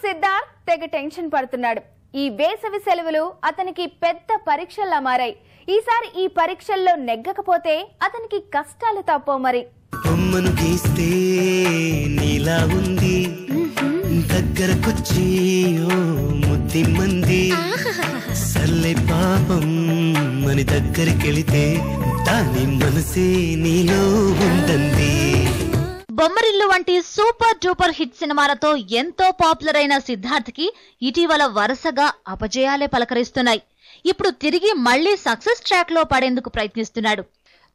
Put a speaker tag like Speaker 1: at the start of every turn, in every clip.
Speaker 1: సిద్ధార్థ్ తెగ టెన్షన్ పడుతున్నాడు. ఈ వేసవి సెలవులు అతనికి పెద్ద పరీక్షల్లా మారాయి. ఈసారి ఈ పరీక్షల్లో నెగ్గకపోతే అతనికి కష్టాలు తప్పవు. మరి
Speaker 2: బొమ్మను గీస్తే నీలా ఉంది, దగ్గరకొచ్చి ఓ ముద్ది మంది, సర్లే పాపం అని దగ్గరికెళితే దాని మనసే నీలో ఉందండి.
Speaker 3: బొమ్మరిల్లు వంటి సూపర్ డూపర్ హిట్ సినిమాలతో ఎంతో పాపులర్ అయిన సిద్ధార్థ్ కి ఇటీవల వరుసగా అపజయాలే పలకరిస్తున్నాయి. ఇప్పుడు తిరిగి మళ్లీ సక్సెస్ ట్రాక్ లో పడేందుకు ప్రయత్నిస్తున్నాడు.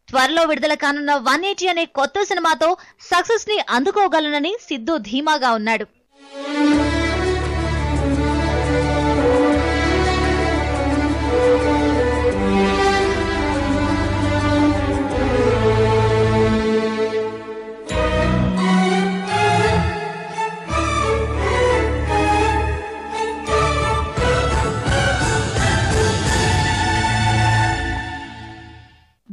Speaker 3: త్వరలో విడుదల కానున్న 180 అనే కొత్త సినిమాతో సక్సెస్ ని అందుకోగలనని సిద్ధు ధీమాగా ఉన్నాడు.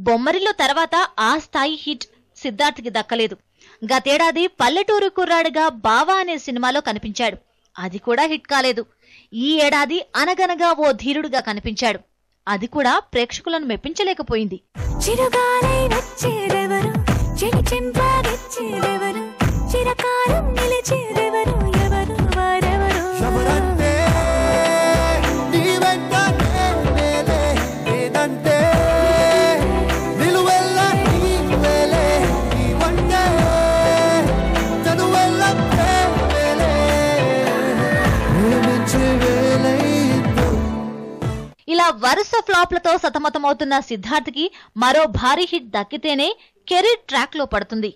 Speaker 3: బొమ్మరిల్లు తర్వాత ఆ స్థాయి హిట్ సిద్ధార్థ్ కి దక్కలేదు. గతేడాది పల్లెటూరు కుర్రాడుగా బావా అనే సినిమాలో కనిపించాడు. అది కూడా హిట్ కాలేదు. ఈ ఏడాది అనగనగా ఓ ధీరుడుగా కనిపించాడు. అది కూడా ప్రేక్షకులను మెప్పించలేకపోయింది. ఇలా వరుస ఫ్లాప్లతో సతమతమవుతున్న సిద్ధార్థ్ కి మరో భారీ హిట్ దక్కితేనే కెరీర్ ట్రాక్ లో పడుతుంది.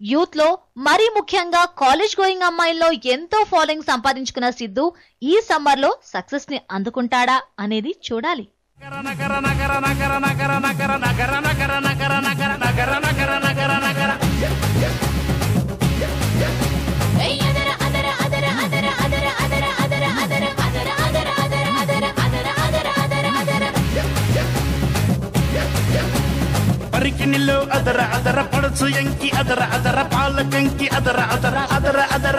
Speaker 3: యూత్ లో మరీ ముఖ్యంగా కాలేజ్ గోయింగ్ అమ్మాయిల్లో ఎంతో ఫాలోయింగ్ సంపాదించుకున్న సిద్ధు ఈ సమ్మర్ లో సక్సెస్ ని అందుకుంటాడా అనేది చూడాలి.
Speaker 4: పరికినిలో అదర అదర పడుచు ఎంకి అదర అదర పాలకంకి అదర అదర అదర అదర